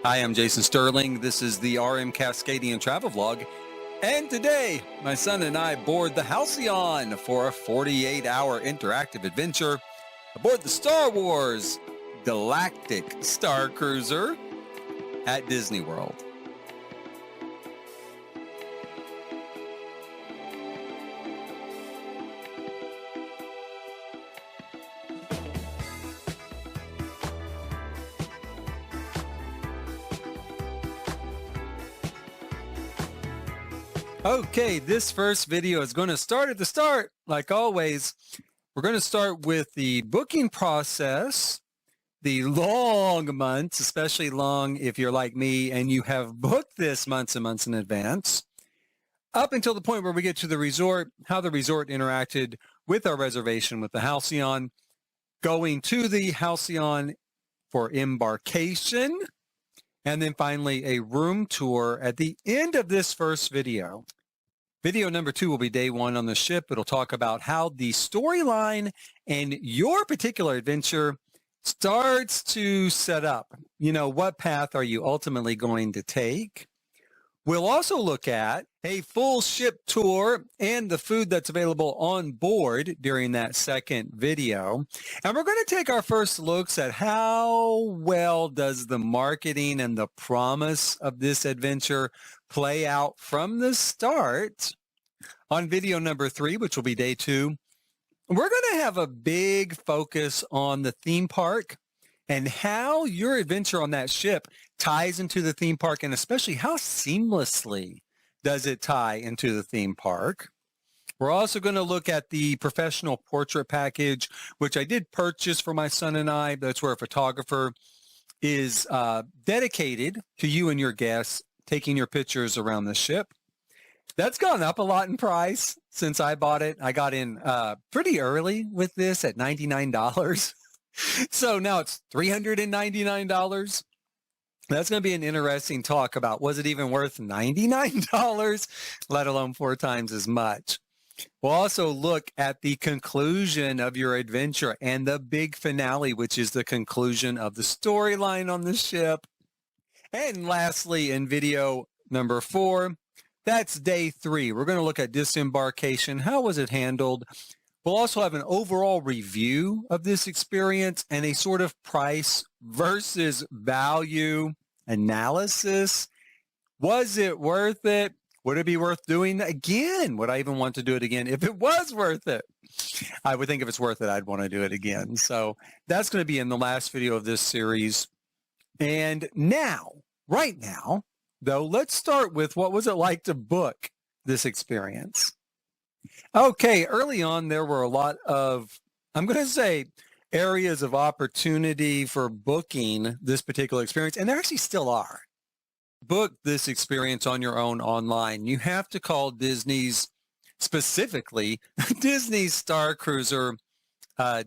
Hi, I'm Jason Sterling. This is the RM Cascadian Travel Vlog. And today, my son and I board the Halcyon for a 48-hour interactive adventure aboard the Star Wars Galactic Star Cruiser at Disney World. Okay, this first video is going to start at the start. Like always, we're going to start with the booking process, the long months, especially long if you're like me and you have booked this months and months in advance, up until the point where we get to the resort, how the resort interacted with our reservation with the Halcyon, going to the Halcyon for embarkation, and then finally a room tour at the end of this first video. Video number 2 will be day 1 on the ship. It'll talk about how the storyline and your particular adventure starts to set up. You know, what path are you ultimately going to take? We'll also look at a full ship tour and the food that's available on board during that second video. And we're going to take our first looks at how well does the marketing and the promise of this adventure play out from the start. On video number 3, which will be day 2, we're going to have a big focus on the theme park and how your adventure on that ship ties into the theme park, and especially how seamlessly does it tie into the theme park. We're also going to look at the professional portrait package, which I did purchase for my son and I. That's where a photographer is dedicated to you and your guests taking your pictures around the ship. That's gone up a lot in price since I bought it. I got in pretty early with this at $99. So now it's $399. That's going to be an interesting talk about, was it even worth $99, let alone 4 times as much? We'll also look at the conclusion of your adventure and the big finale, which is the conclusion of the storyline on the ship. And lastly, in video number 4, that's day 3. We're going to look at disembarkation. How was it handled? We'll also have an overall review of this experience and a sort of price versus value analysis. Was it worth it? Would it be worth doing again? Would I even want to do it again if it was worth it? I would think if it's worth it, I'd want to do it again. So that's going to be in the last video of this series. And now, right now, though, let's start with what was it like to book this experience? Okay, early on, there were a lot of, I'm going to say, areas of opportunity for booking this particular experience, and there actually still are. Book this experience on your own online. You have to call Disney's, specifically Disney's Star Cruiser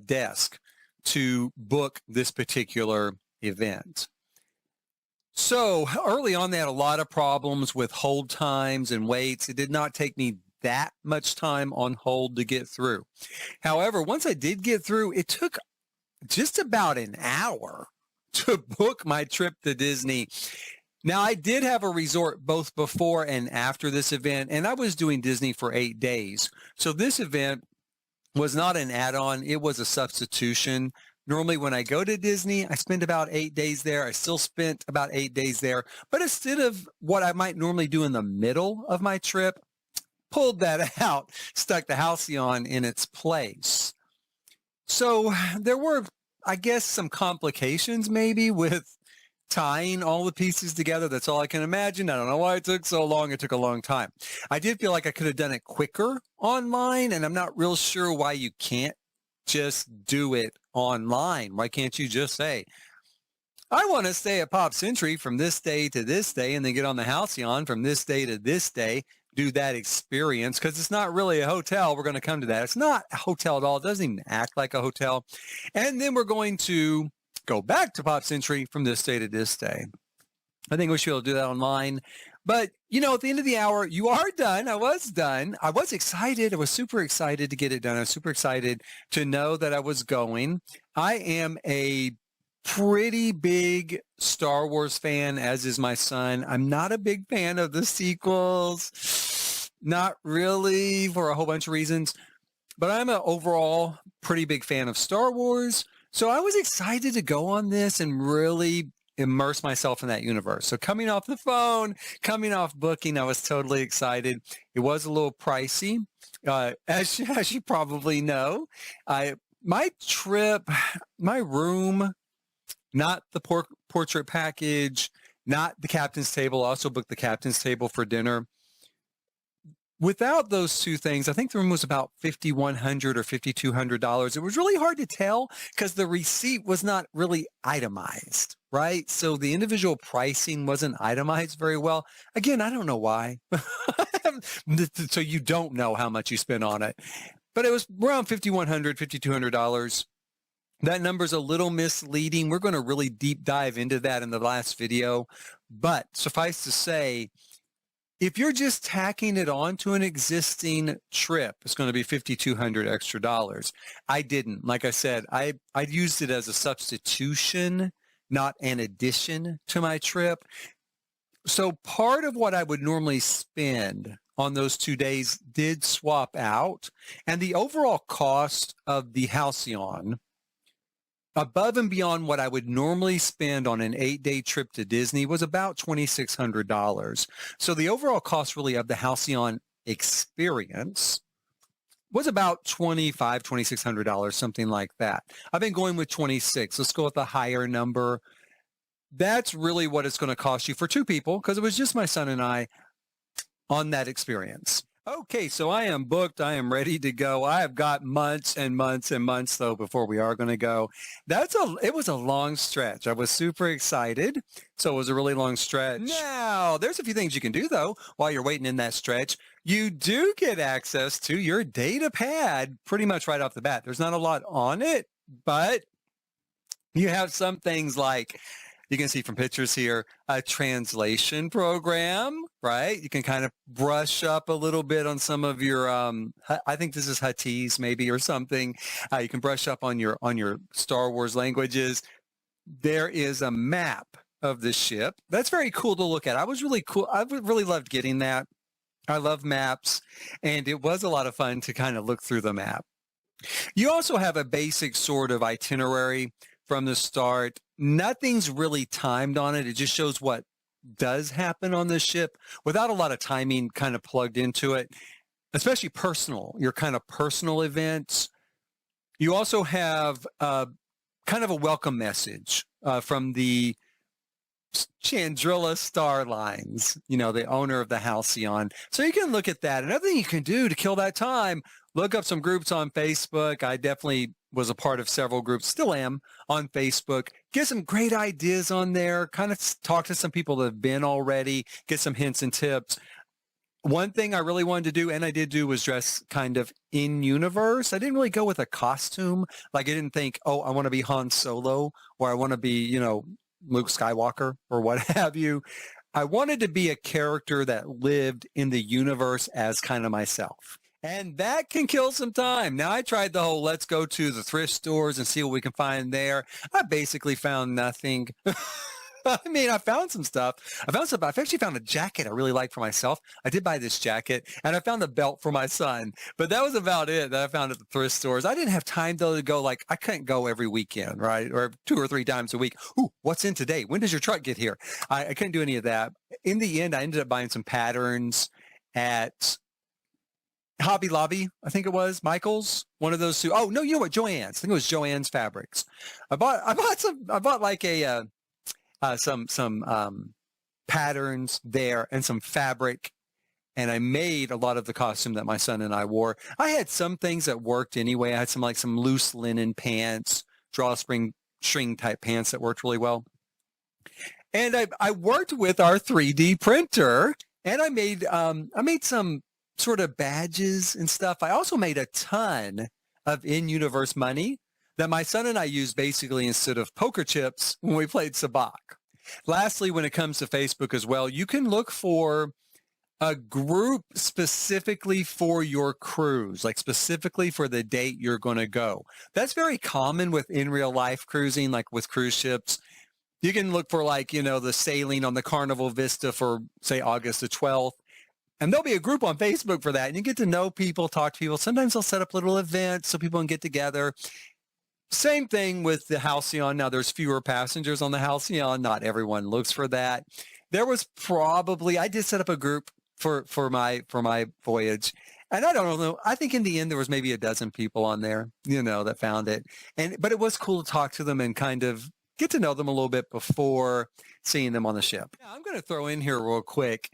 desk to book this particular event. So early on, they had a lot of problems with hold times and waits. It did not take me that much time on hold to get through. However, once I did get through, it took just about an hour to book my trip to Disney. Now, I did have a resort both before and after this event, and I was doing Disney for 8 days. So this event was not an add-on. It was a substitution. Normally, when I go to Disney, I spend about 8 days there. I still spent about 8 days there. But instead of what I might normally do in the middle of my trip, pulled that out, stuck the Halcyon in its place. So there were, I guess, some complications maybe with tying all the pieces together. That's all I can imagine. I don't know why it took so long. It took a long time. I did feel like I could have done it quicker online, and I'm not real sure why you can't just do it online. Why can't you just say, I want to stay at Pop Century from this day to this day, and then get on the Halcyon from this day to this day, do that experience, because it's not really a hotel. We're going to come to that. It's not a hotel at all. It doesn't even act like a hotel. And then we're going to go back to Pop Century from this day to this day. I think we should be able to do that online. But, you know, at the end of the hour, you are done. I was done. I was excited. I was super excited to get it done. I was super excited to know that I was going. I am a pretty big Star Wars fan, as is my son. I'm not a big fan of the sequels. Not really, for a whole bunch of reasons. But I'm an overall pretty big fan of Star Wars. So I was excited to go on this and really immerse myself in that universe. So coming off the phone, coming off booking, I was totally excited. It was a little pricey. As you probably know, my trip, my room, not the portrait package, not the captain's table. I also booked the captain's table for dinner. Without those two things, I think the room was about $5,100 or $5,200. It was really hard to tell because the receipt was not really itemized, right? So the individual pricing wasn't itemized very well. Again, I don't know why. So you don't know how much you spent on it. But it was around $5,100, $5,200. That number's a little misleading. We're going to really deep dive into that in the last video. But suffice to say, if you're just tacking it on to an existing trip, it's going to be $5,200 extra dollars. I didn't. Like I said, I used it as a substitution, not an addition to my trip. So part of what I would normally spend on those 2 days did swap out. And the overall cost of the Halcyon, above and beyond what I would normally spend on an 8-day trip to Disney, was about $2,600. So the overall cost really of the Halcyon experience was about $2,500, $2,600, something like that. I've been going with 26. Let's go with a higher number. That's really what it's going to cost you for two people, because it was just my son and I on that experience. Okay, so I am booked. I am ready to go. I have got months and months and months, though, before we are going to go. It was a long stretch. I was super excited, so it was a really long stretch. Now, there's a few things you can do, though, while you're waiting in that stretch. You do get access to your data pad pretty much right off the bat. There's not a lot on it, but you have some things like, you can see from pictures here, a translation program, right? You can kind of brush up a little bit on some of your, I think this is Huttese maybe or something. You can brush up on your Star Wars languages. There is a map of the ship. That's very cool to look at. I really loved getting that. I love maps, and it was a lot of fun to kind of look through the map. You also have a basic sort of itinerary from the start. Nothing's really timed on it. It just shows what does happen on the ship without a lot of timing kind of plugged into it, especially your kind of personal events. You also have kind of a welcome message from the Chandrilla Star Lines, the owner of the Halcyon. So you can look at that. Another thing you can do to kill that time, look up some groups on Facebook. I definitely was a part of several groups, still am, on Facebook. Get some great ideas on there, kind of talk to some people that have been already, get some hints and tips. One thing I really wanted to do, and I did do, was dress kind of in universe. I didn't really go with a costume. Like, I didn't think, I want to be Han Solo, or I want to be, Luke Skywalker, or what have you. I wanted to be a character that lived in the universe as kind of myself. And that can kill some time. Now, I tried the whole let's go to the thrift stores and see what we can find there. I basically found nothing. I mean, I found some stuff. I've actually found a jacket I really like for myself. I did buy this jacket, and I found a belt for my son. But that was about it that I found at the thrift stores. I didn't have time, though, to go, I couldn't go every weekend, right? Or 2 or 3 times a week. Ooh, what's in today? When does your truck get here? I couldn't do any of that. In the end, I ended up buying some patterns at Hobby Lobby, I think it was, Michael's, one of those two. Oh, no, you know what? Joann's. I think it was Joann's Fabrics. I bought like some patterns there and some fabric, and I made a lot of the costume that my son and I wore. I had some things that worked anyway. I had some loose linen pants, drawstring string type pants that worked really well. And I worked with our 3D printer, and I made some sort of badges and stuff. I also made a ton of in-universe money that my son and I used basically instead of poker chips when we played Sabacc. Lastly, when it comes to Facebook as well, you can look for a group specifically for your cruise, like specifically for the date you're going to go. That's very common with in real life cruising, like with cruise ships. You can look for like, the sailing on the Carnival Vista for, say, August the 12th. And there'll be a group on Facebook for that. And you get to know people, talk to people. Sometimes they'll set up little events so people can get together. Same thing with the Halcyon. Now, there's fewer passengers on the Halcyon. Not everyone looks for that. There was probably, I did set up a group for my voyage. And I don't know, I think in the end there was maybe a dozen people on there, that found it. But it was cool to talk to them and kind of get to know them a little bit before seeing them on the ship. Yeah, I'm going to throw in here real quick.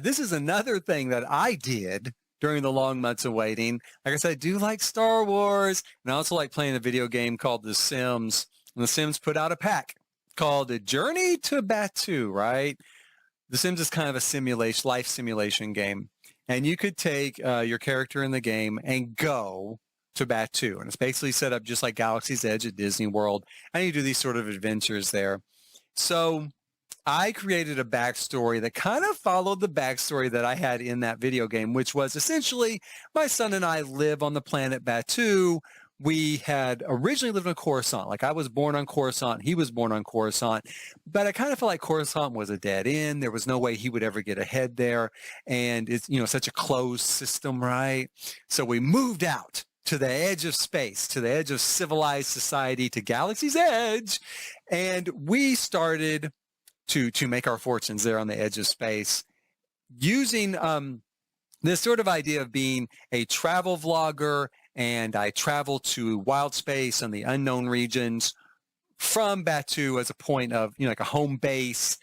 This is another thing that I did during the long months of waiting. Like I said, I do like Star Wars, and I also like playing a video game called The Sims. And The Sims put out a pack called A Journey to Batuu, right? The Sims is kind of a life simulation game. And you could take your character in the game and go to Batuu. And it's basically set up just like Galaxy's Edge at Disney World. And you do these sort of adventures there. So I created a backstory that kind of followed the backstory that I had in that video game, which was essentially my son and I live on the planet Batuu. We had originally lived on Coruscant. Like I was born on Coruscant. He was born on Coruscant. But I kind of felt like Coruscant was a dead end. There was no way he would ever get ahead there. And it's, such a closed system, right? So we moved out to the edge of space, to the edge of civilized society, to Galaxy's Edge. And we started to make our fortunes there on the edge of space using this sort of idea of being a travel vlogger. And I travel to wild space and the unknown regions from Batuu as a point of, like a home base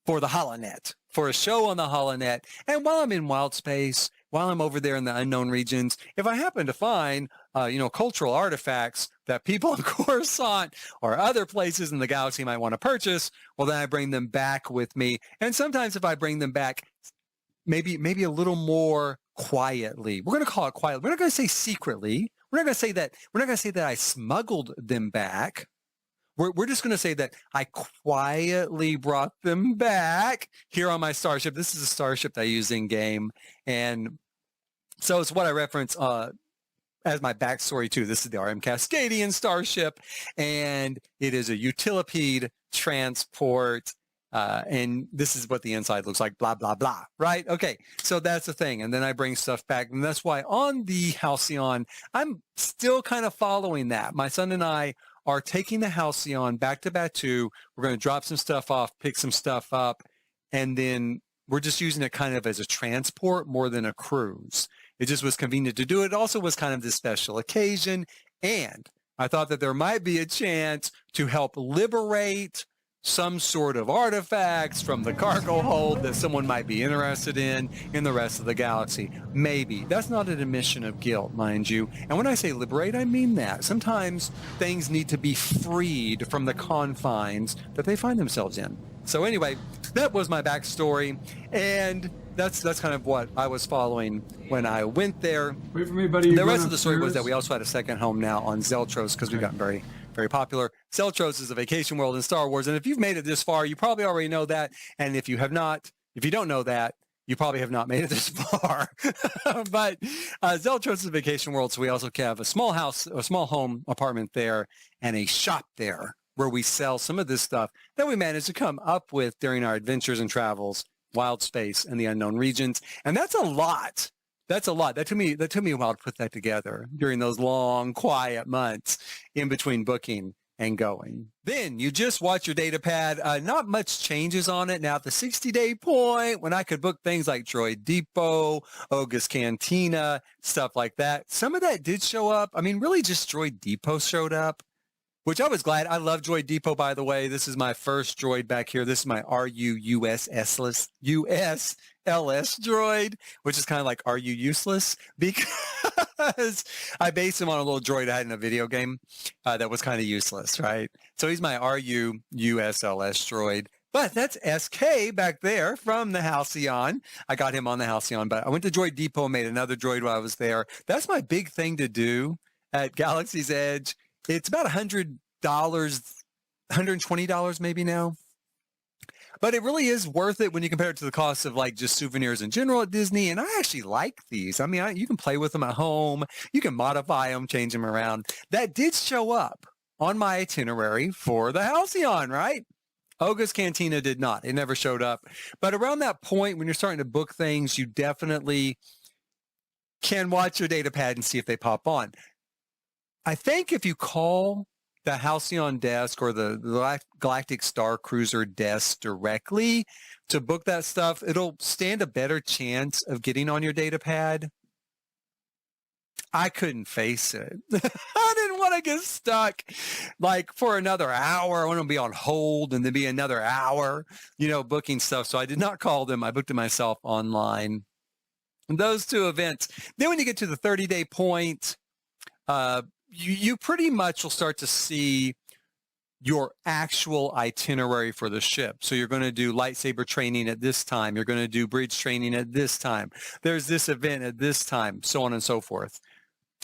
for the HoloNet, for a show on the HoloNet. And while I'm in wild space, while I'm over there in the unknown regions, if I happen to find, cultural artifacts that people in Coruscant or other places in the galaxy might want to purchase, well, then I bring them back with me. And sometimes if I bring them back, maybe a little more quietly. We're going to call it quietly. We're not going to say secretly. We're not going to say that. We're not going to say that I smuggled them back. We're just going to say that I quietly brought them back here on my starship. This is a starship that I use in game, and so it's what I reference as my backstory too. This is the RM Cascadian starship, and it is a utilipede transport. And this is what the inside looks like, blah, blah, blah, right? Okay, so that's the thing. And then I bring stuff back. And that's why on the Halcyon, I'm still kind of following that. My son and I are taking the Halcyon back to Batuu. We're going to drop some stuff off, pick some stuff up, and then we're just using it kind of as a transport more than a cruise. It just was convenient to do it. It also was kind of this special occasion. And I thought that there might be a chance to help liberate some sort of artifacts from the cargo hold that someone might be interested in the rest of the galaxy. Maybe. That's not an admission of guilt, mind you. And when I say liberate, I mean that. Sometimes things need to be freed from the confines that they find themselves in. So anyway, that was my backstory, and that's kind of what I was following when I went there. Wait for me, buddy. The rest of the story was that we also had a second home now on Zeltros because we've gotten very, very popular. Zeltros is a vacation world in Star Wars, and if you've made it this far, you probably already know that. And if you don't know that, you probably have not made it this far. But Zeltros is a vacation world, so we also have a small house, a small home apartment there, and a shop there where we sell some of this stuff that we managed to come up with during our adventures and travels, wild space, and the unknown regions. And that's a lot. That's a lot. That took me a while to put that together during those long, quiet months in between booking and going. Then you just watch your data pad. Not much changes on it. Now at the 60-day point, when I could book things like Droid Depot, Oga's Cantina, stuff like that, some of that did show up. I mean, really just Droid Depot showed up, which I was glad. I love Droid Depot, by the way. This is my first droid back here. This is my RU-USS droid, which is kind of like Are You Useless? Because I based him on a little droid I had in a video game that was kind of useless, right? So he's my RU-USLS droid. But that's SK back there from the Halcyon. I got him on the Halcyon, but I went to Droid Depot and made another droid while I was there. That's my big thing to do at Galaxy's Edge. It's about $100, $120 maybe now. But it really is worth it when you compare it to the cost of like just souvenirs in general at Disney. And I actually like these. I mean, you can play with them at home. You can modify them, change them around. That did show up on my itinerary for the Halcyon, right? Oga's Cantina did not. It never showed up. But around that point, when you're starting to book things, you definitely can watch your data pad and see if they pop on. I think if you call the Halcyon desk or the Galactic Star Cruiser desk directly to book that stuff, it'll stand a better chance of getting on your data pad. I couldn't face it. I didn't want to get stuck like for another hour. I want to be on hold and then be another hour, booking stuff. So I did not call them. I booked it myself online. And those two events. Then when you get to the 30-day point, you pretty much will start to see your actual itinerary for the ship. So you're going to do lightsaber training at this time. You're going to do bridge training at this time. There's this event at this time, so on and so forth.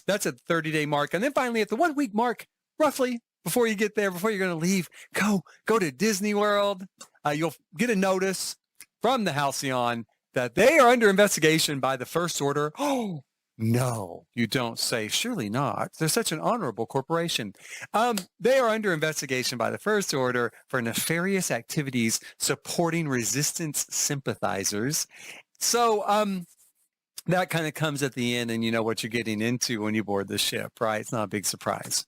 That's at the 30-day mark. And then finally at the 1 week mark, roughly, before you get there, before you're going to leave, go to Disney World. You'll get a notice from the Halcyon that they are under investigation by the First Order. Oh, no, you don't say. Surely not. They're such an honorable corporation. They are under investigation by the First Order for nefarious activities supporting resistance sympathizers. So that kind of comes at the end, and you know what you're getting into when you board the ship, right? It's not a big surprise.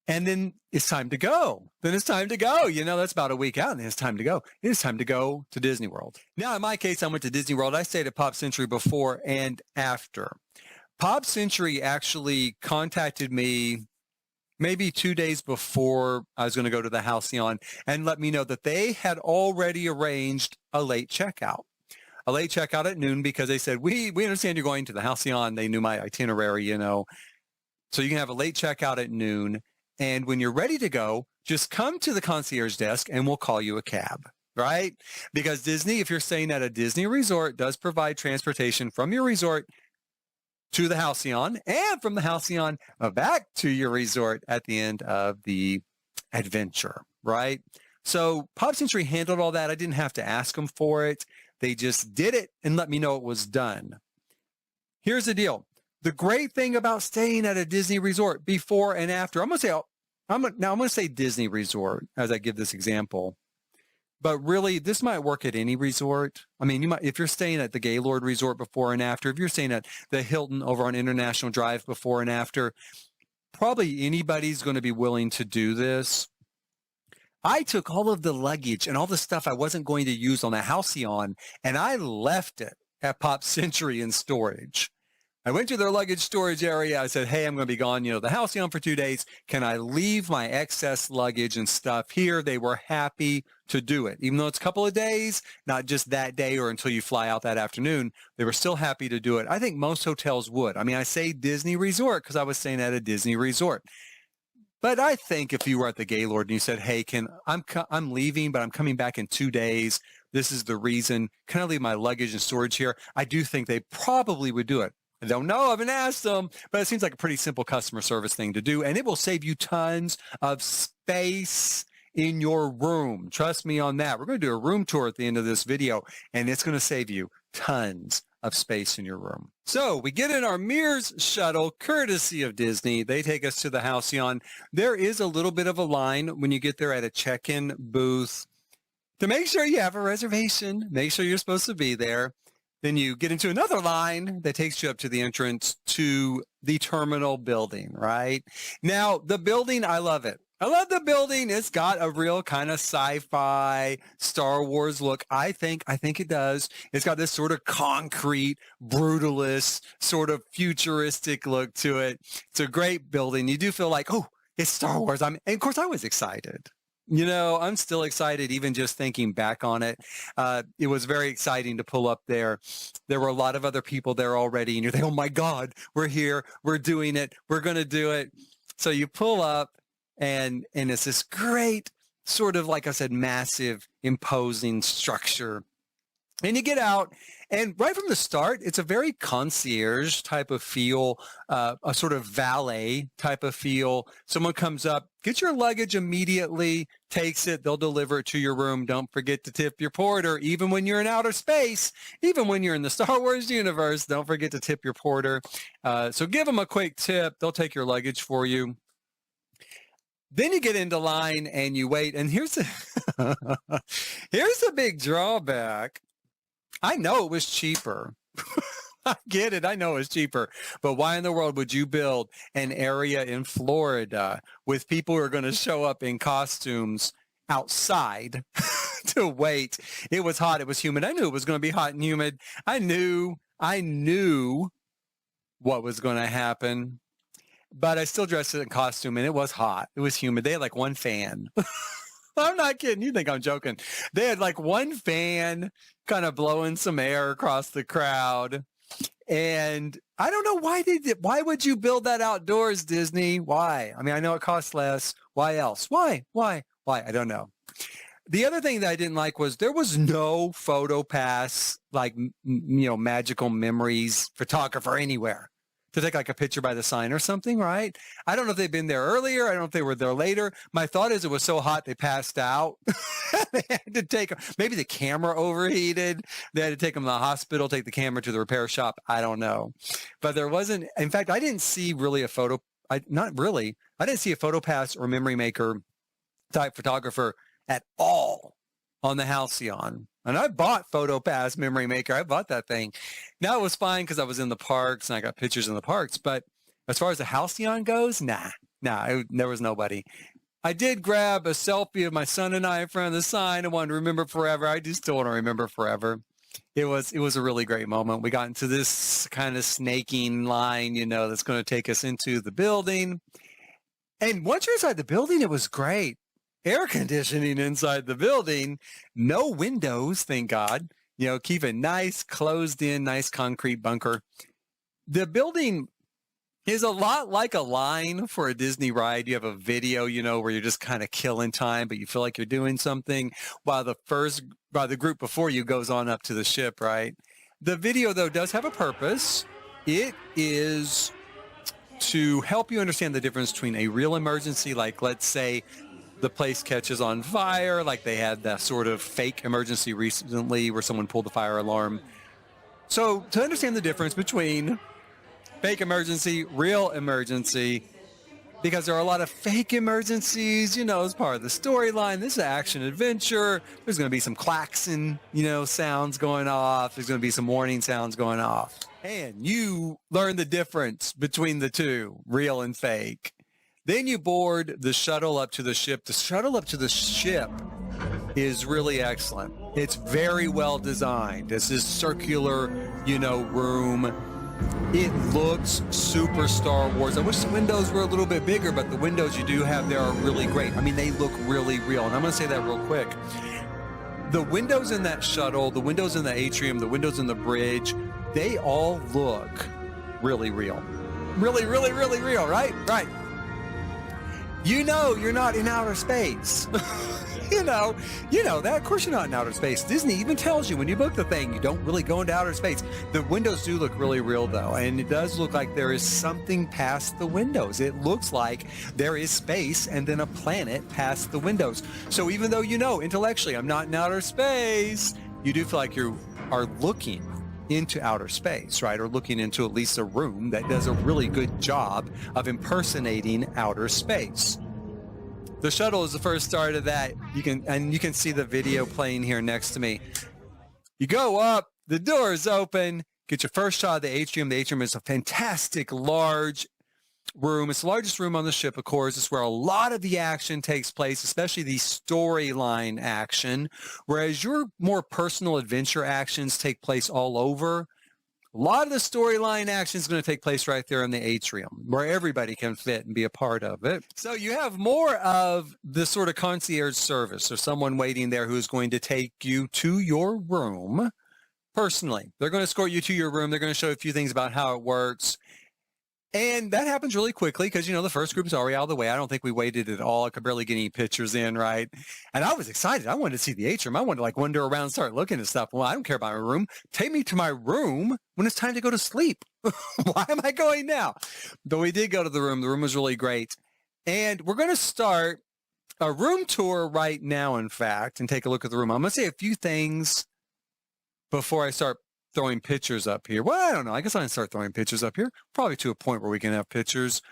And then it's time to go. That's about a week out, and then it's time to go. It is time to go to Disney World. Now, in my case, I went to Disney World. I stayed at Pop Century before and after. Pop Century actually contacted me maybe 2 days before I was going to go to the Halcyon and let me know that they had already arranged a late checkout. A late checkout at noon because they said, we understand you're going to the Halcyon. They knew my itinerary, So you can have a late checkout at noon. And when you're ready to go, just come to the concierge desk and we'll call you a cab, right? Because Disney, if you're staying at a Disney resort, does provide transportation from your resort to the Halcyon and from the Halcyon back to your resort at the end of the adventure, right? So Pop Century handled all that. I didn't have to ask them for it. They just did it and let me know it was done. Here's the deal. The great thing about staying at a Disney resort before and after, I'm going to say Disney resort as I give this example, but really this might work at any resort. I mean, if you're staying at the Gaylord Resort before and after, if you're staying at the Hilton over on International Drive before and after, probably anybody's going to be willing to do this. I took all of the luggage and all the stuff I wasn't going to use on the Halcyon, and I left it at Pop Century in storage. I went to their luggage storage area. I said, hey, I'm going to be gone, the Halcyon for 2 days. Can I leave my excess luggage and stuff here? They were happy to do it. Even though it's a couple of days, not just that day or until you fly out that afternoon, they were still happy to do it. I think most hotels would. I mean, I say Disney resort because I was staying at a Disney resort. But I think if you were at the Gaylord and you said, hey, I'm leaving, but I'm coming back in 2 days. This is the reason. Can I leave my luggage and storage here? I do think they probably would do it. I don't know. I haven't asked them, but it seems like a pretty simple customer service thing to do. And it will save you tons of space in your room. Trust me on that. We're going to do a room tour at the end of this video, and it's going to save you tons of space in your room. So we get in our Mears shuttle, courtesy of Disney. They take us to the Halcyon. There is a little bit of a line when you get there at a check-in booth to make sure you have a reservation, make sure you're supposed to be there. Then you get into another line that takes you up to the entrance to the terminal building, right? Now, the building, I love it. I love the building. It's got a real kind of sci-fi Star Wars look. I think it does. It's got this sort of concrete, brutalist, sort of futuristic look to it. It's a great building. You do feel like, oh, it's Star Wars. And of course, I was excited. I'm still excited even just thinking back on it. It was very exciting to pull up there. There were a lot of other people there already, and you're thinking, oh my God, we're here. We're doing it. We're going to do it. So you pull up, and it's this great sort of, like I said, massive, imposing structure. And you get out, and right from the start, it's a very concierge type of feel, a sort of valet type of feel. Someone comes up, gets your luggage immediately, takes it, they'll deliver it to your room. Don't forget to tip your porter, even when you're in outer space, even when you're in the Star Wars universe, don't forget to tip your porter. So give them a quick tip. They'll take your luggage for you. Then you get into line and you wait. And here's a big drawback. I know it was cheaper. I get it. I know it's cheaper. But why in the world would you build an area in Florida with people who are going to show up in costumes outside to wait? It was hot. It was humid. I knew it was going to be hot and humid. I knew what was going to happen. But I still dressed in a costume, and it was hot. It was humid. They had like one fan. I'm not kidding. You think I'm joking. They had like one fan kind of blowing some air across the crowd. And I don't know why would you build that outdoors, Disney? Why? I mean, I know it costs less. Why else? Why? I don't know. The other thing that I didn't like was there was no photo pass, like, magical memories photographer anywhere to take like a picture by the sign or something, right? I don't know if they've been there earlier. I don't know if they were there later. My thought is it was so hot they passed out. They had to take, maybe the camera overheated. They had to take them to the hospital, take the camera to the repair shop. I don't know. But there wasn't, in fact, I didn't see really I didn't see a photo pass or memory maker type photographer at all on the Halcyon. And I bought PhotoPass Memory Maker. I bought that thing. Now it was fine because I was in the parks and I got pictures in the parks. But as far as the Halcyon goes, there was nobody. I did grab a selfie of my son and I in front of the sign. I wanted to remember forever. I do still want to remember forever. It was a really great moment. We got into this kind of snaking line, that's going to take us into the building. And once you're inside the building, it was great. Air conditioning inside the building, no windows, thank God. Keep it nice, closed in, nice concrete bunker. The building is a lot like a line for a Disney ride. You have a video, where you're just kind of killing time, but you feel like you're doing something while the group before you goes on up to the ship, right? The video, though, does have a purpose. It is to help you understand the difference between a real emergency, like let's say the place catches on fire, like they had that sort of fake emergency recently where someone pulled the fire alarm. So to understand the difference between fake emergency, real emergency, because there are a lot of fake emergencies, as part of the storyline. This is action adventure. There's going to be some klaxon, sounds going off. There's going to be some warning sounds going off. And you learn the difference between the two, real and fake. Then you board the shuttle up to the ship. The shuttle up to the ship is really excellent. It's very well designed. It's this circular, room. It looks super Star Wars. I wish the windows were a little bit bigger, but the windows you do have there are really great. I mean, they look really real. And I'm going to say that real quick. The windows in that shuttle, the windows in the atrium, the windows in the bridge, they all look really real. Really, really, really real, right? Right. You're not in outer space. you know that. Of course you're not in outer space. Disney even tells you when you book the thing, you don't really go into outer space. The windows do look really real, though, and it does look like there is something past the windows. It looks like there is space and then a planet past the windows. So even though intellectually I'm not in outer space, you do feel like you are looking into outer space, right? Or looking into at least a room that does a really good job of impersonating outer space. The shuttle is the first start of that. You can see the video playing here next to me. You go up, the doors open, get your first shot of the atrium. The atrium is a fantastic large room. It's the largest room on the ship, of course. It's where a lot of the action takes place, especially the storyline action, whereas your more personal adventure actions take place all over. A lot of the storyline action is going to take place right there in the atrium, where everybody can fit and be a part of it. So you have more of the sort of concierge service, or someone waiting there who's going to take you to your room personally. They're going to escort you to your room. They're going to show you a few things about how it works. And that happens really quickly because, the first group's already out of the way. I don't think we waited at all. I could barely get any pictures in, right? And I was excited. I wanted to see the atrium. I wanted to wander around and start looking at stuff. Well, I don't care about my room. Take me to my room when it's time to go to sleep. Why am I going now? But we did go to the room. The room was really great. And we're going to start a room tour right now, in fact, and take a look at the room. I'm going to say a few things before I start throwing pictures up here. Well, I don't know. I guess I can start throwing pictures up here, probably to a point where we can have pictures.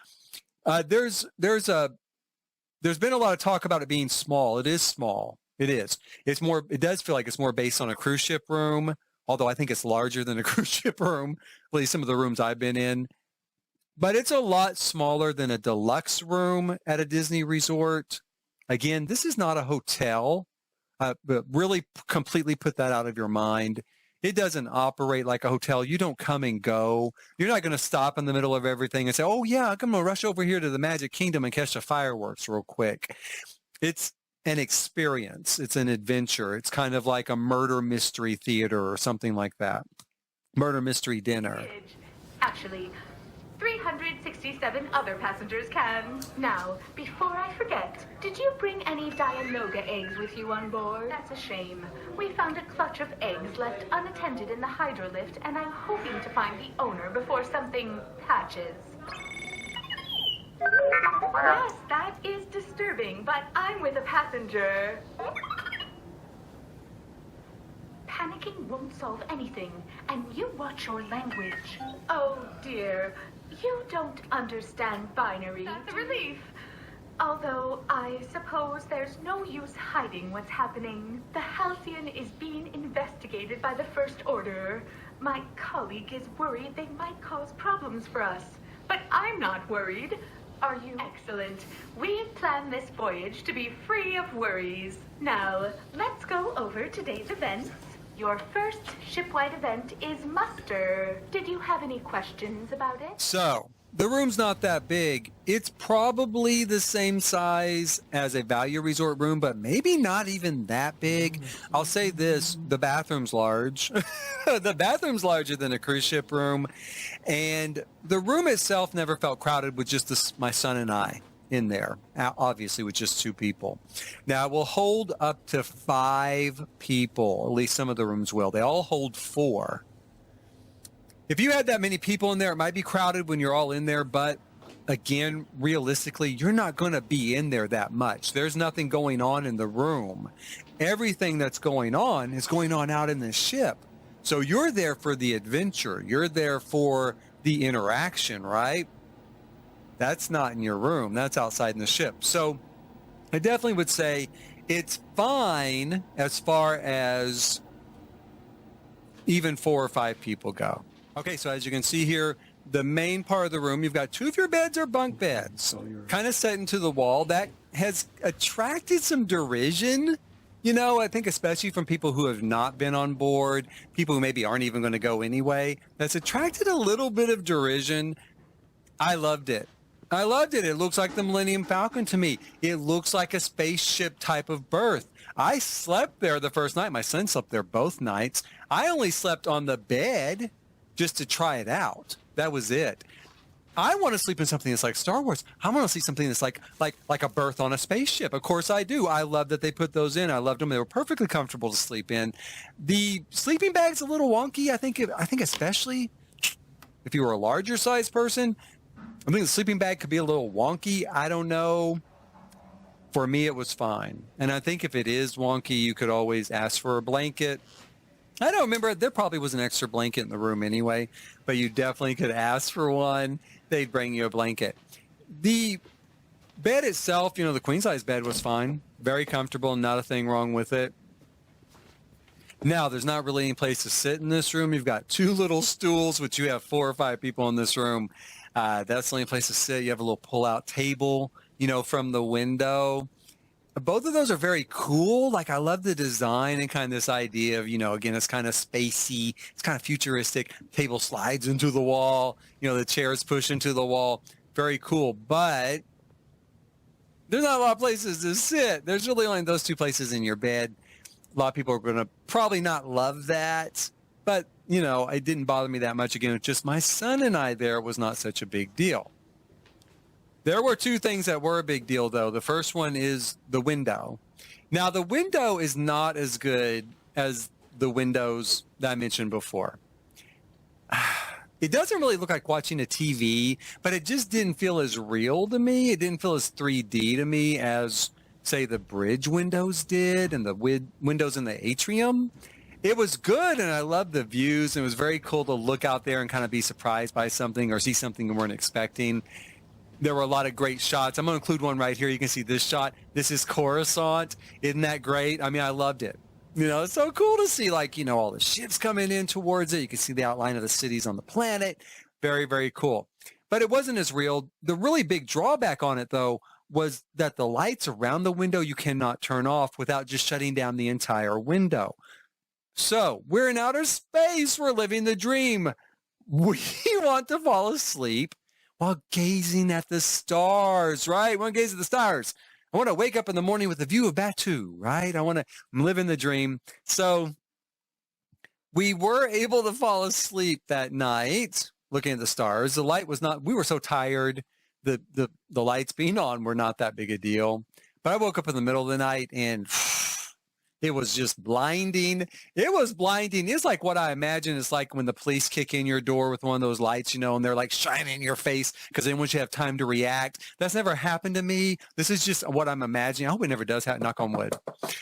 There's been a lot of talk about it being small. It is small. It is. It does feel like it's more based on a cruise ship room, although I think it's larger than a cruise ship room, at least some of the rooms I've been in. But it's a lot smaller than a deluxe room at a Disney resort. Again, this is not a hotel, but really completely put that out of your mind. It doesn't operate like a hotel. You don't come and go. You're not going to stop in the middle of everything and say, oh, yeah, I'm going to rush over here to the Magic Kingdom and catch the fireworks real quick. It's an experience. It's an adventure. It's kind of like a murder mystery theater or something like that. Murder mystery dinner. Actually, 367 other passengers can. Now, before I forget, did you bring any Dianoga eggs with you on board? That's a shame. We found a clutch of eggs left unattended in the hydrolift, and I'm hoping to find the owner before something hatches. Yes, that is disturbing, but I'm with a passenger. Panicking won't solve anything, and you watch your language. Oh, dear. You don't understand binary. That's a relief. Although, I suppose there's no use hiding what's happening. The Halcyon is being investigated by the First Order. My colleague is worried they might cause problems for us. But I'm not worried. Are you? Excellent. We've planned this voyage to be free of worries. Now, let's go over today's events. Your first shipwide event is muster. Did you have any questions about it? So, the room's not that big. It's probably the same size as a value resort room, but maybe not even that big. I'll say this, the bathroom's large. The bathroom's larger than a cruise ship room. And the room itself never felt crowded with just my son and I in there, obviously with just 2 people. Now, it will hold up to 5 people. At least some of the rooms will. They all hold 4. If you had that many people in there, it might be crowded when you're all in there, but again, realistically, you're not going to be in there that much. There's nothing going on in the room. Everything that's going on is going on out in the ship. So you're there for the adventure. You're there for the interaction, right? That's not in your room. That's outside in the ship. So I definitely would say it's fine as far as even 4 or 5 people go. Okay, so as you can see here, the main part of the room, you've got 2 of your beds are bunk beds, kind of set into the wall. That has attracted some derision, I think especially from people who have not been on board, people who maybe aren't even going to go anyway. That's attracted a little bit of derision. I loved it. It looks like the Millennium Falcon to me. It looks like a spaceship type of berth. I slept there the first night. My son slept there both nights. I only slept on the bed just to try it out. That was it. I want to sleep in something that's like Star Wars. I want to see something that's like a berth on a spaceship. Of course I do. I love that they put those in. I loved them. They were perfectly comfortable to sleep in. The sleeping bag's a little wonky. I think especially if you were a larger size person, I think the sleeping bag could be a little wonky. I don't know. For me, it was fine. And I think if it is wonky, you could always ask for a blanket. I don't remember. There probably was an extra blanket in the room anyway, but you definitely could ask for one. They'd bring you a blanket. The bed itself, the queen size bed was fine. Very comfortable. Not a thing wrong with it. Now, there's not really any place to sit in this room. You've got 2 little stools, which you have 4 or 5 people in this room. That's the only place to sit. You have a little pull-out table, from the window. Both of those are very cool. Like, I love the design and kind of this idea of, again, it's kind of spacey. It's kind of futuristic. Table slides into the wall. The chairs push into the wall. Very cool. But there's not a lot of places to sit. There's really only those 2 places in your bed. A lot of people are going to probably not love that. But it didn't bother me that much. Again, it's just my son and I there was not such a big deal. There were two things that were a big deal, though. The first one is the window. Now, the window is not as good as the windows that I mentioned before. It doesn't really look like watching a TV, but it just didn't feel as real to me. It didn't feel as 3D to me as, say, the bridge windows did and the windows in the atrium. It was good, and I loved the views, and it was very cool to look out there and kind of be surprised by something or see something you weren't expecting. There were a lot of great shots. I'm going to include one right here. You can see this shot. This is Coruscant. Isn't that great? I mean, I loved it. It's so cool to see, all the ships coming in towards it. You can see the outline of the cities on the planet. Very, very cool. But it wasn't as real. The really big drawback on it, though, was that the lights around the window you cannot turn off without just shutting down the entire window. So we're in outer space. We're living the dream. We want to fall asleep while gazing at the stars, right? We want to gaze at the stars. I want to wake up in the morning with a view of Batu, right? I'm living the dream. So we were able to fall asleep that night looking at the stars. The light was not, we were so tired. The lights being on were not that big a deal. But I woke up in the middle of the night and it was just blinding. It was blinding. It's like what I imagine it's like when the police kick in your door with one of those lights, and they're like shining in your face because then once you have time to react. That's never happened to me. This is just what I'm imagining. I hope it never does happen. Knock on wood.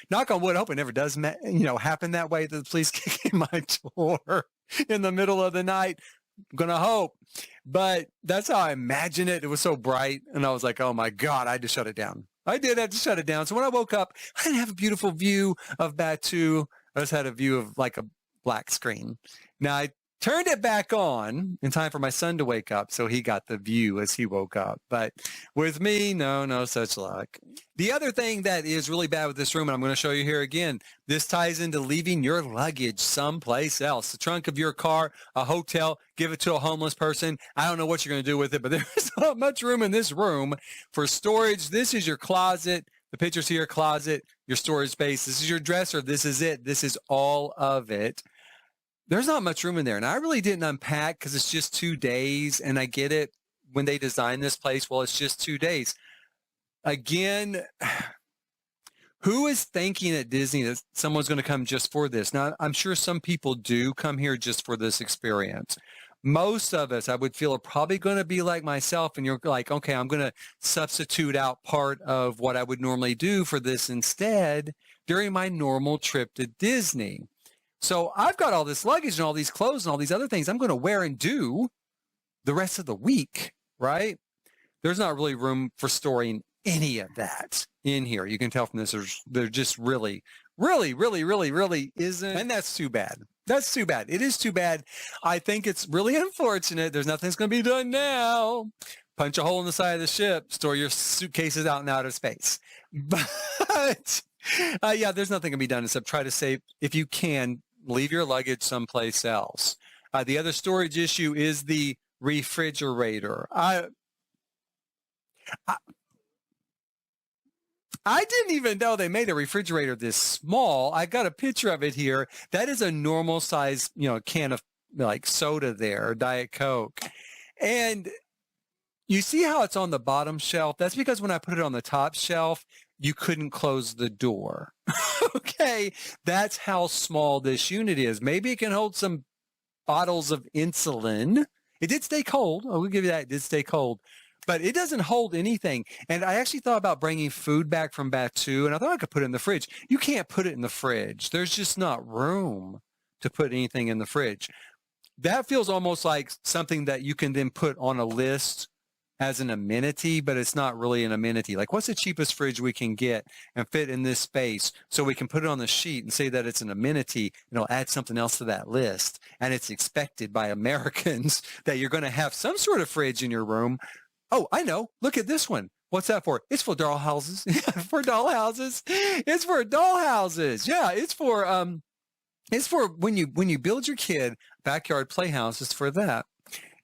Knock on wood. I hope it never does, happen that way, that the police kick in my door in the middle of the night. I'm going to hope. But that's how I imagine it. It was so bright. And I was like, oh my God, I had to shut it down. I did have to shut it down. So when I woke up, I didn't have a beautiful view of Batu. I just had a view of like a black screen. Now I turned it back on in time for my son to wake up, so he got the view as he woke up. But with me, no such luck. The other thing that is really bad with this room, and I'm going to show you here again, this ties into leaving your luggage someplace else. The trunk of your car, a hotel, give it to a homeless person. I don't know what you're going to do with it, but there's not much room in this room for storage. This is your closet. The pictures here, closet, your storage space. This is your dresser. This is it. This is all of it. There's not much room in there. And I really didn't unpack because it's just 2 days. And I get it when they design this place. Well, it's just 2 days. Again, who is thinking at Disney that someone's going to come just for this? Now, I'm sure some people do come here just for this experience. Most of us, I would feel, are probably going to be like myself. And you're like, okay, I'm going to substitute out part of what I would normally do for this instead during my normal trip to Disney. So I've got all this luggage and all these clothes and all these other things I'm going to wear and do the rest of the week, right? There's not really room for storing any of that in here. You can tell from this, there just really isn't. And that's too bad. That's too bad. It is too bad. I think it's really unfortunate. There's nothing that's going to be done now. Punch a hole in the side of the ship, store your suitcases out in outer space. But yeah, there's nothing going to be done except try to save, if you can, leave your luggage someplace else. The other storage issue is the refrigerator. I didn't even know they made a refrigerator this small. I got a picture of it here. That is a normal size, can of like soda there, Diet Coke. And you see how it's on the bottom shelf? That's because when I put it on the top shelf, you couldn't close the door. Okay, that's how small this unit is. Maybe it can hold some bottles of insulin. It did stay cold. I will give you that. It did stay cold. But it doesn't hold anything. And I actually thought about bringing food back from Batu, and I thought I could put it in the fridge. You can't put it in the fridge. There's just not room to put anything in the fridge. That feels almost like something that you can then put on a list as an amenity, but it's not really an amenity. Like, what's the cheapest fridge we can get and fit in this space so we can put it on the sheet and say that it's an amenity, add something else to that list. And it's expected by Americans that you're going to have some sort of fridge in your room. Oh, I know. Look at this one. What's that for? It's for dollhouses. For dollhouses. It's for dollhouses. Yeah, it's for when you build your kid backyard playhouse. It's for that.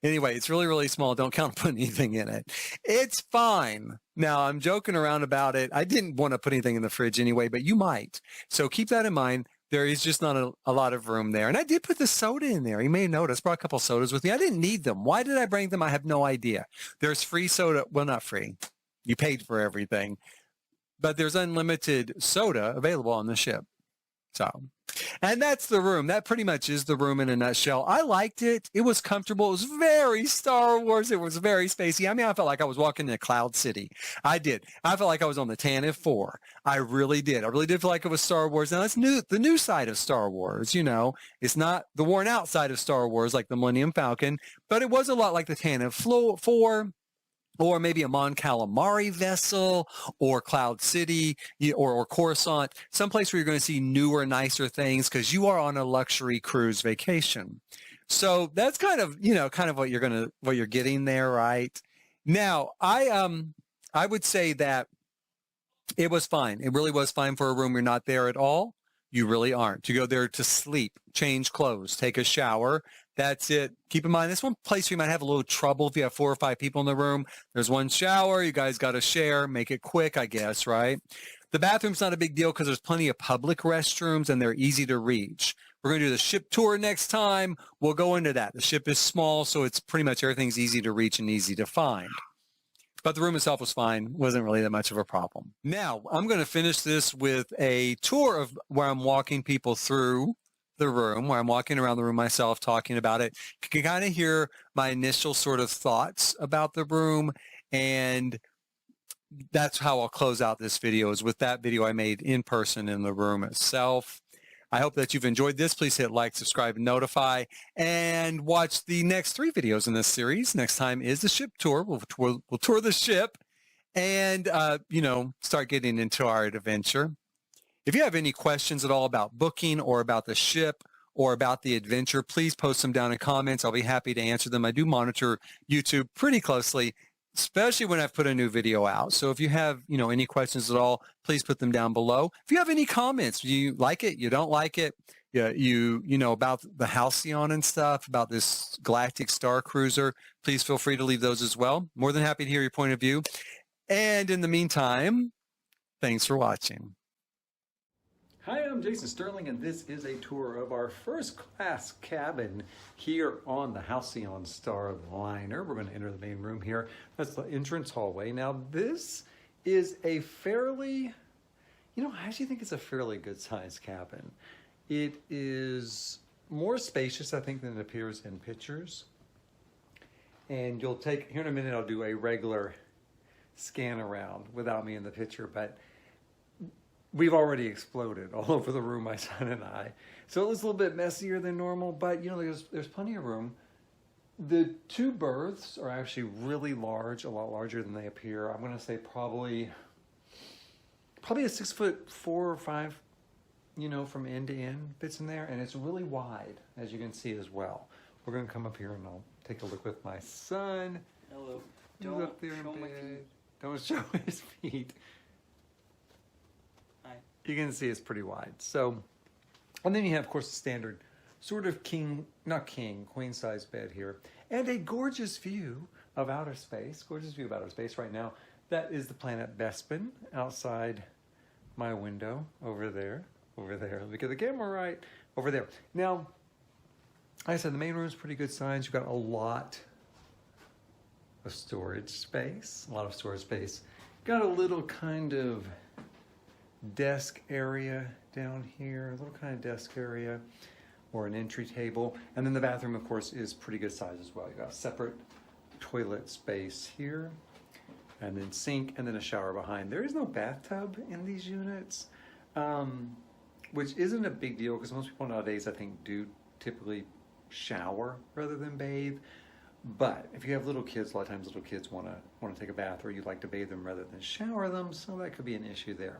Anyway, it's really small. Don't count on putting anything in it. It's fine. Now, I'm joking around about it. I didn't want to put anything in the fridge anyway, but you might. So keep that in mind. There is just not a lot of room there. And I did put the soda in there. You may notice, brought a couple sodas with me. I didn't need them. Why did I bring them? I have no idea. There's free soda. Well, not free. You paid for everything. But there's unlimited soda available on the ship. So, and that's the room. That pretty much is the room in a nutshell. I liked it. It was comfortable. It was very Star Wars. It was very spacey. I mean, I felt like I was walking in a Cloud City. I did. I felt like I was on the Tantive 4. I really did. I really did feel like it was Star Wars. Now, it's new, the new side of Star Wars, you know. It's not the worn out side of Star Wars like the Millennium Falcon, but it was a lot like the Tantive 4. Or maybe a Mon Calamari vessel, or Cloud City, or Coruscant, someplace where you're going to see newer, nicer things because you are on a luxury cruise vacation. So that's kind of what you're getting there, right? Now, I would say that it was fine. It really was fine for a room. You're not there at all. You really aren't. You go there to sleep, change clothes, take a shower. That's it. Keep in mind, this one place you might have a little trouble if you have 4 or 5 people in the room. There's one shower. You guys got to share. Make it quick, I guess, right? The bathroom's not a big deal because there's plenty of public restrooms and they're easy to reach. We're going to do the ship tour next time. We'll go into that. The ship is small, so it's pretty much everything's easy to reach and easy to find. But the room itself was fine. Wasn't really that much of a problem. Now, I'm going to finish this with a tour of where I'm walking people through the room, where I'm walking around the room myself, talking about it. You can kind of hear my initial sort of thoughts about the room. And that's how I'll close out this video, is with that video I made in person in the room itself. I hope that you've enjoyed this. Please hit like, subscribe, and notify, and watch the next 3 videos in this series. Next time is the ship tour. We'll tour the ship and, start getting into our adventure. If you have any questions at all about booking or about the ship or about the adventure, please post them down in comments. I'll be happy to answer them. I do monitor YouTube pretty closely, especially when I've put a new video out. So if you have, any questions at all, please put them down below. If you have any comments, you like it, you don't like it, about the Halcyon and stuff, about this Galactic Star Cruiser, please feel free to leave those as well. More than happy to hear your point of view. And in the meantime, thanks for watching. Hi, I'm Jason Sterling, and this is a tour of our first class cabin here on the Halcyon Starliner. We're going to enter the main room here. That's the entrance hallway. Now, this is a fairly, I actually think it's a fairly good-sized cabin. It is more spacious, I think, than it appears in pictures. And here in a minute, I'll do a regular scan around without me in the picture, but we've already exploded all over the room, my son and I. So it was a little bit messier than normal, but there's plenty of room. The 2 berths are actually really large, a lot larger than they appear. I'm going to say probably a 6'4" or 5, from end to end fits in there, and it's really wide, as you can see as well. We're going to come up here and I'll take a look with my son. Hello. He's up there in bed. Don't show his feet. You can see it's pretty wide. So, and then you have, of course, the standard sort of queen size bed here, and a gorgeous view of outer space. Right now. That is the planet Bespin outside my window over there. Let me get the camera right over there. Now, like I said, the main room is pretty good size. You've got a lot of storage space. Got a little kind of desk area down here, a little kind of desk area or an entry table. And then the bathroom, of course, is pretty good size as well. You got a separate toilet space here, and then sink, and then a shower behind. There is no bathtub in these units, which isn't a big deal because most people nowadays, I think, do typically shower rather than bathe. But if you have little kids, a lot of times little kids want to take a bath, or you'd like to bathe them rather than shower them, so that could be an issue there.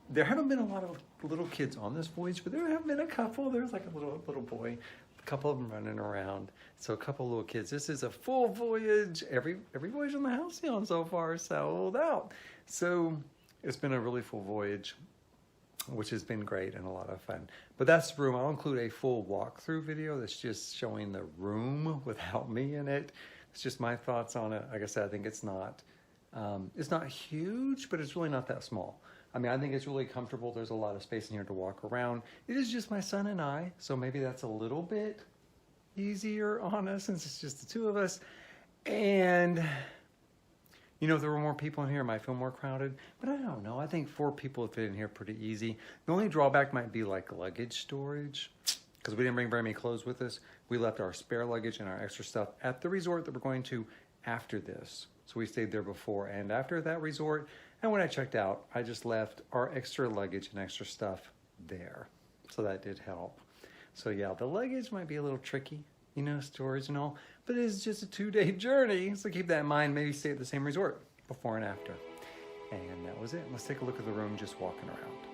There haven't been a lot of little kids on this voyage, but there have been a couple. There's like a little boy, a couple of them running around. So a couple of little kids. This is a full voyage. Every voyage on the Halcyon so far sold out. So it's been a really full voyage, which has been great and a lot of fun. But that's the room. I'll include a full walkthrough video that's just showing the room without me in it. It's just my thoughts on it. Like I said, I think it's not It's not huge, but it's really not that small. I mean, I think it's really comfortable. There's a lot of space in here to walk around. It is just my son and I, so maybe that's a little bit easier on us since it's just the two of us. And, you know, if there were more people in here, it might feel more crowded. But I don't know. I think 4 people would fit in here pretty easy. The only drawback might be like luggage storage, because we didn't bring very many clothes with us. We left our spare luggage and our extra stuff at the resort that we're going to after this. So we stayed there before and after that resort. And when I checked out, I just left our extra luggage and extra stuff there. So that did help. So yeah, the luggage might be a little tricky, you know, storage and all, but it's just a 2-day journey. So keep that in mind. Maybe stay at the same resort before and after. And that was it. Let's take a look at the room just walking around.